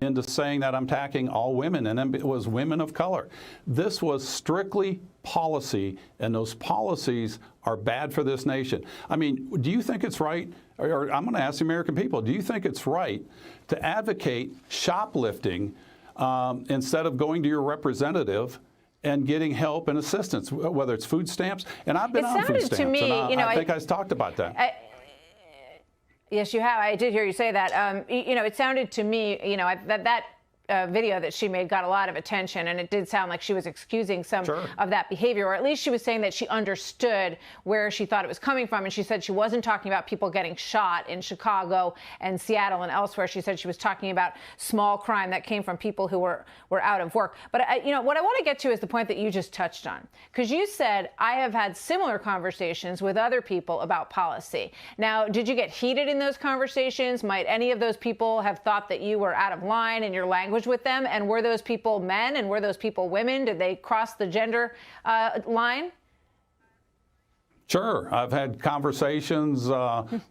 into saying that I'm attacking all women, and it was women of color. This was strictly policy, and those policies are bad for this nation. I mean, do you think it's right, or I'm going to ask the American people, do you think it's right to advocate shoplifting instead of going to your representative and getting help and assistance, whether it's food stamps? And I've been on food stamps, to me, and I think I talked about that. Yes, you have. I did hear you say that. It sounded to me, that video that she made got a lot of attention, and it did sound like she was excusing some of that behavior, or at least she was saying that she understood where she thought it was coming from. And she said she wasn't talking about people getting shot in Chicago and Seattle and elsewhere. She said she was talking about small crime that came from people who were out of work. But what I want to get to is the point that you just touched on, because you said, I have had similar conversations with other people about policy. Now, did you get heated in those conversations? Might any of those people have thought that you were out of line in your language with them? And were those people men, and were those people women? Did they cross the gender line? Sure. I've had conversations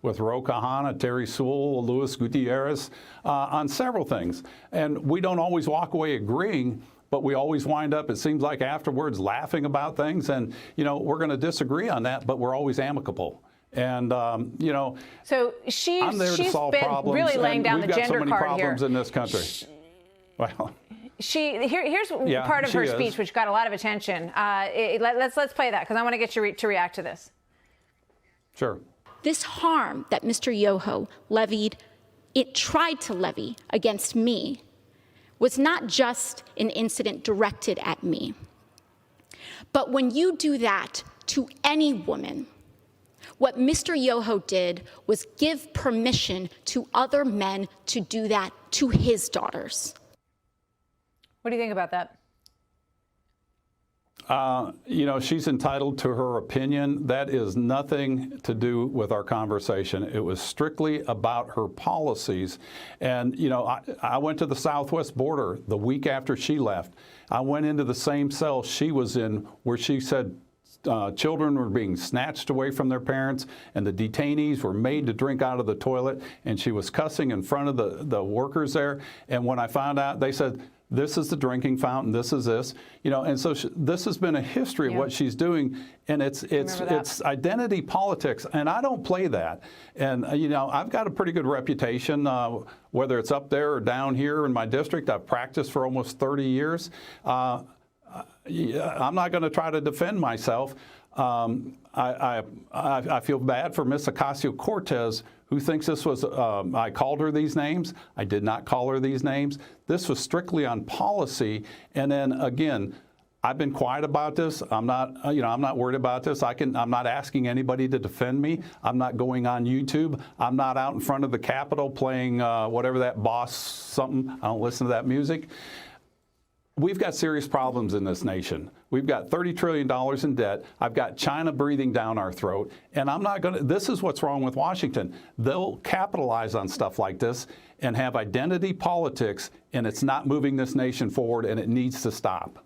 with Ro Khanna, Terry Sewell, Luis Gutierrez on several things. And we don't always walk away agreeing, but we always wind up, it seems like afterwards, laughing about things. And, we're going to disagree on that, but we're always amicable. And, so I'm there to solve problems. Really laying down the gender card here. We've got so many problems in this country. Well, here's part of her speech, which got a lot of attention. Let's play that, because I want to get you to react to this. Sure. This harm that Mr. Yoho tried to levy against me was not just an incident directed at me. But when you do that to any woman, what Mr. Yoho did was give permission to other men to do that to his daughters. What do you think about that? She's entitled to her opinion. That is nothing to do with our conversation. It was strictly about her policies. And, I went to the southwest border the week after she left. I went into the same cell she was in, where she said children were being snatched away from their parents, and the detainees were made to drink out of the toilet, and she was cussing in front of the workers there. And when I found out, they said, this is the drinking fountain, this is this, and so this has been a history of what she's doing, and it's identity politics, and I don't play that. And, I've got a pretty good reputation, whether it's up there or down here in my district. I've practiced for almost 30 years. I'm not going to try to defend myself. I feel bad for Miss Ocasio-Cortez, who thinks this was, I called her these names. I did not call her these names. This was strictly on policy. And then again, I've been quiet about this. I'm not, I'm not worried about this. I'm not asking anybody to defend me. I'm not going on YouTube. I'm not out in front of the Capitol playing whatever that boss something. I don't listen to that music. We've got serious problems in this nation. We've got $30 trillion in debt. I've got China breathing down our throat. And I'm not going to, this is what's wrong with Washington. They'll capitalize on stuff like this and have identity politics, and it's not moving this nation forward, and it needs to stop.